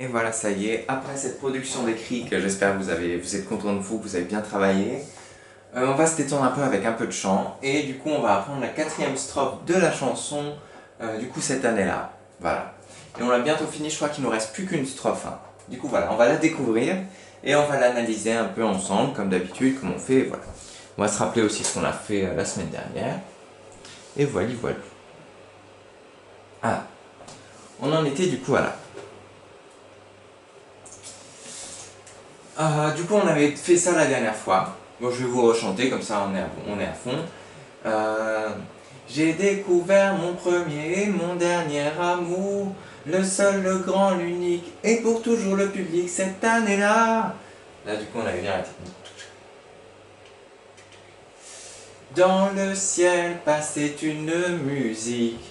Et voilà, ça y est, après cette production d'écrit que j'espère que vous êtes content de vous, que vous avez bien travaillé, on va se détendre un peu avec un peu de chant, et du coup on va apprendre la quatrième strophe de la chanson, du coup cette année-là. Voilà. Et on l'a bientôt fini, je crois qu'il nous reste plus qu'une strophe, hein. Du coup voilà, on va la découvrir, et on va l'analyser un peu ensemble, comme d'habitude, comme on fait, voilà. On va se rappeler aussi ce qu'on a fait la semaine dernière, et voilà, voilà. Ah, on en était du coup à là. Du coup, on avait fait ça la dernière fois. Bon, je vais vous rechanter, comme ça on est à fond. Euh, J'ai découvert mon premier et mon dernier amour, le seul, le grand, l'unique, et pour toujours le public cette année-là. Là, du coup, on avait bien la technique. Dans le ciel passait une musique,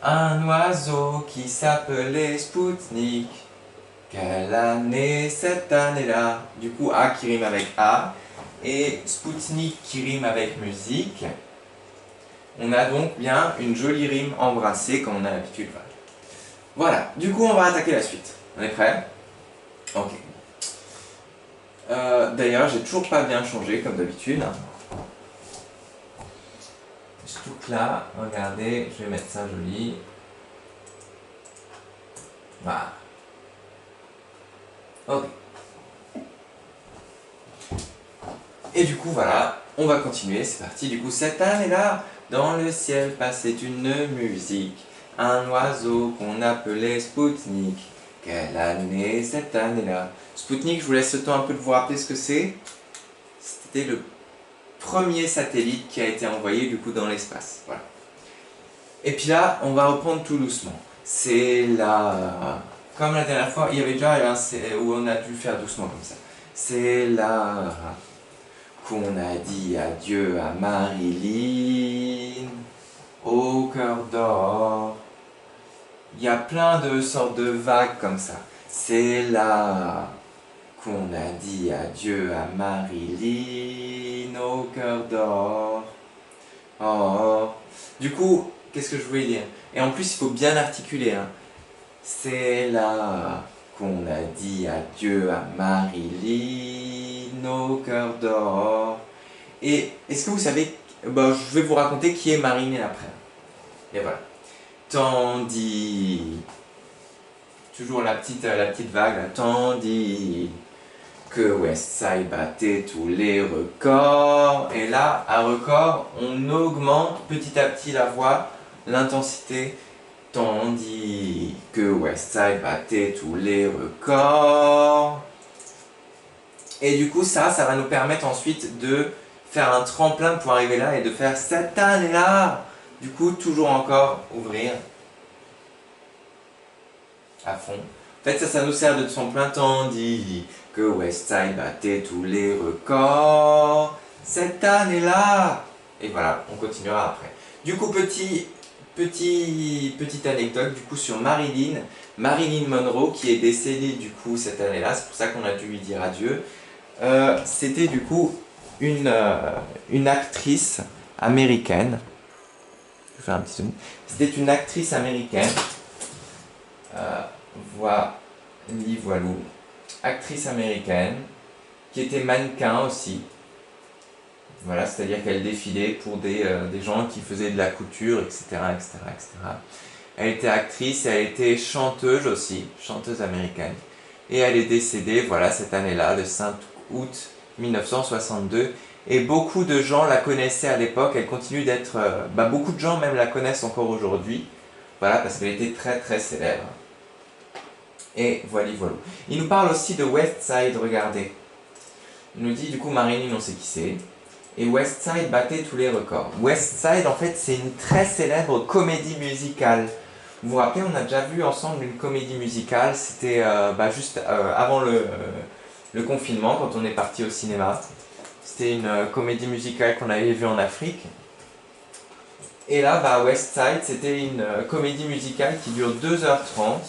un oiseau qui s'appelait Spoutnik. Quelle année cette année-là? Du coup, A qui rime avec A et Spoutnik qui rime avec musique. On a donc bien une jolie rime embrassée comme on a l'habitude. Voilà, du coup on va attaquer la suite. On est prêt? Ok. D'ailleurs, j'ai toujours pas bien changé comme d'habitude. Surtout là, regardez, je vais mettre ça joli. Voilà. Ok. Et du coup, voilà, on va continuer, c'est parti. Du coup, cette année-là, dans le ciel passait une musique, un oiseau qu'on appelait Spoutnik. Quelle année cette année-là? Spoutnik, je vous laisse le temps un peu de vous rappeler ce que c'est. C'était le premier satellite qui a été envoyé du coup dans l'espace. Voilà. Et puis là, on va reprendre tout doucement. C'est là, comme la dernière fois, il y avait déjà un où on a dû faire doucement comme ça. C'est là qu'on a dit adieu à Marilyn au cœur d'or. Il y a plein de sortes de vagues comme ça. C'est là qu'on a dit adieu à Marilyn au cœur d'or. Oh. Du coup, qu'est-ce que je voulais dire? Et en plus, il faut bien articuler, hein. C'est là qu'on a dit adieu à Marilyn au cœur d'or. Et est-ce que vous savez, je vais vous raconter qui est Marilyn après. Et voilà. Tandis, toujours la petite vague, là. Tandis que Westside battait tous les records. Et là, à record, on augmente petit à petit la voix, l'intensité. Tandis que Westside battait tous les records. Et du coup, ça va nous permettre ensuite de faire un tremplin pour arriver là et de faire cette année-là. Du coup, toujours encore ouvrir à fond. En fait, ça nous sert de tremplin tandis que Westside battait tous les records cette année-là. Et voilà, on continuera après. Du coup, petite anecdote du coup sur Marilyn Monroe qui est décédée du coup cette année-là. C'est pour ça qu'on a dû lui dire adieu. C'était du coup une actrice américaine. Je vais faire un petit zoom. C'était une actrice américaine. Voilà, voilou. Actrice américaine qui était mannequin aussi. Voilà, c'est-à-dire qu'elle défilait pour des gens qui faisaient de la couture, etc., etc., etc. Elle était actrice et elle était chanteuse aussi, chanteuse américaine. Et elle est décédée, voilà, cette année-là, le 5 août 1962. Et beaucoup de gens la connaissaient à l'époque, elle continue d'être... beaucoup de gens même la connaissent encore aujourd'hui. Voilà, parce qu'elle était très très célèbre. Et voilà. Il nous parle aussi de West Side, regardez. Il nous dit, du coup, Marilyn, on sait qui c'est. Et West Side battait tous les records. West Side, en fait, c'est une très célèbre comédie musicale. Vous vous rappelez, on a déjà vu ensemble une comédie musicale. C'était juste avant le confinement, quand on est parti au cinéma. C'était une comédie musicale qu'on avait vue en Afrique. Et là, West Side, c'était une comédie musicale qui dure 2h30,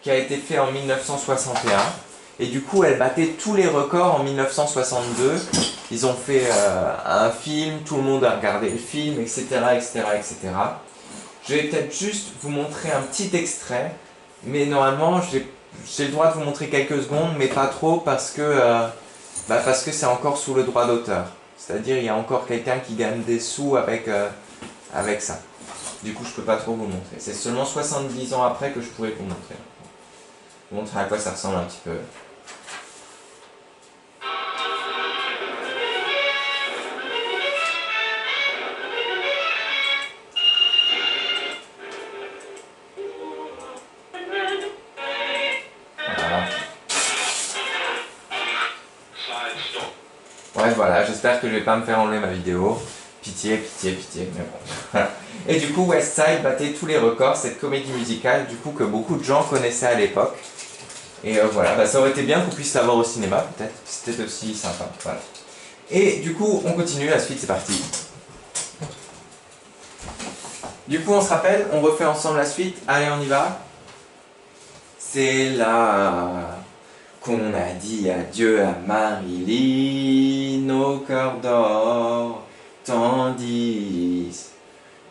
qui a été faite en 1961. Et du coup, elle battait tous les records en 1962. Ils ont fait un film, tout le monde a regardé le film, etc., etc., etc. Je vais peut-être juste vous montrer un petit extrait, mais normalement, j'ai le droit de vous montrer quelques secondes, mais pas trop parce que c'est encore sous le droit d'auteur. C'est-à-dire il y a encore quelqu'un qui gagne des sous avec ça. Du coup, je peux pas trop vous montrer. C'est seulement 70 ans après que je pourrais vous montrer. Vous montrer à quoi ça ressemble un petit peu. Voilà. Ouais, voilà, j'espère que je vais pas me faire enlever ma vidéo. Pitié, pitié, pitié, mais bon. Voilà. Et du coup, West Side battait tous les records, cette comédie musicale, du coup, que beaucoup de gens connaissaient à l'époque. Et voilà, bah, ça aurait été bien qu'on puisse la voir au cinéma, peut-être. C'était aussi sympa, voilà. Et du coup, on continue, la suite, c'est parti. Du coup, on se rappelle, on refait ensemble la suite. Allez, on y va. C'est là qu'on a dit adieu à Marilyn au cœur d'or, tandis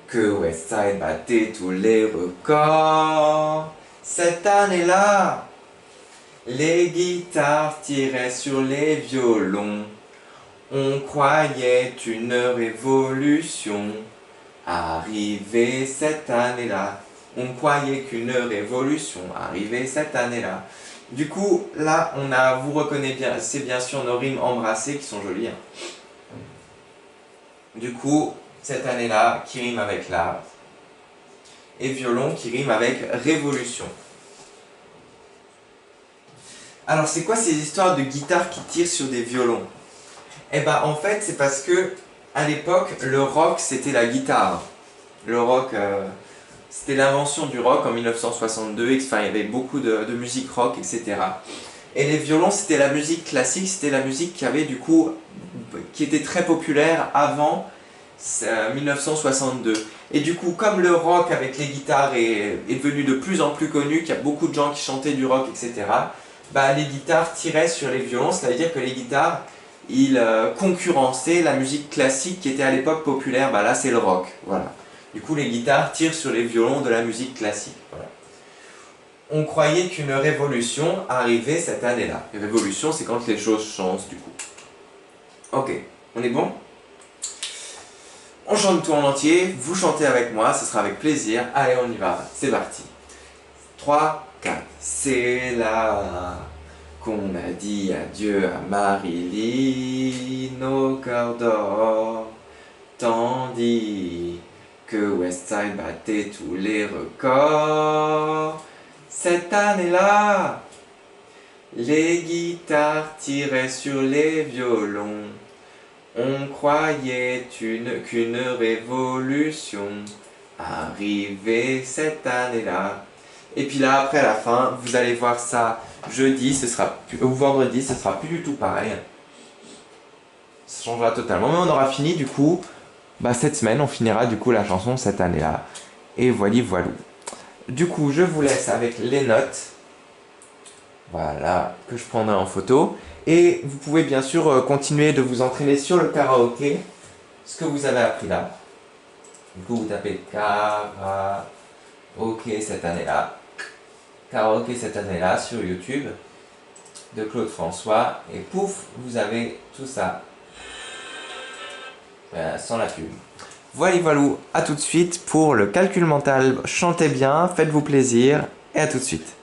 que Westside battait tous les records. Cette année-là, les guitares tiraient sur les violons. On croyait une révolution arrivée cette année-là. On croyait qu'une révolution arrivait cette année-là. Du coup, là, vous reconnaissez bien, c'est bien sûr nos rimes embrassées qui sont jolies. Du coup, cette année-là, qui rime avec l'art. Et violon qui rime avec révolution. Alors, c'est quoi ces histoires de guitares qui tirent sur des violons? Eh ben, en fait, c'est parce que, à l'époque, le rock, c'était la guitare. Le rock, c'était l'invention du rock en 1962, enfin, il y avait beaucoup de musique rock, etc. Et les violons, c'était la musique classique, c'était la musique qui était très populaire avant 1962. Et du coup, comme le rock avec les guitares est devenu de plus en plus connu, qu'il y a beaucoup de gens qui chantaient du rock, etc., bah, les guitares tiraient sur les violons, c'est-à-dire que les guitares, ils concurrençaient la musique classique qui était à l'époque populaire, bah là c'est le rock, voilà. Du coup, les guitares tirent sur les violons de la musique classique. Voilà. On croyait qu'une révolution arrivait cette année-là. Une révolution, c'est quand les choses changent, du coup. Ok, on est bon? On chante tout en entier, vous chantez avec moi, ce sera avec plaisir. Allez, on y va, c'est parti. 3, 4. C'est là qu'on a dit adieu à Marilyn au cœur d'or, tandis que Westside battait tous les records. Cette année-là, les guitares tiraient sur les violons. On croyait qu'une révolution arrivait cette année-là. Et puis là, après à la fin, vous allez voir ça jeudi, ou vendredi, ce sera plus du tout pareil. Ça changera totalement, mais on aura fini du coup. Bah, cette semaine, on finira du coup la chanson cette année-là. Et voilà, voilà. Du coup, je vous laisse avec les notes. Voilà, que je prendrai en photo. Et vous pouvez bien sûr continuer de vous entraîner sur le karaoké. Ce que vous avez appris là. Du coup, vous tapez karaoké cette année-là. Karaoké cette année-là sur YouTube de Claude François. Et pouf, vous avez tout ça. Sans la pub. Voilà, voilà, à tout de suite pour le calcul mental. Chantez bien, faites-vous plaisir et à tout de suite.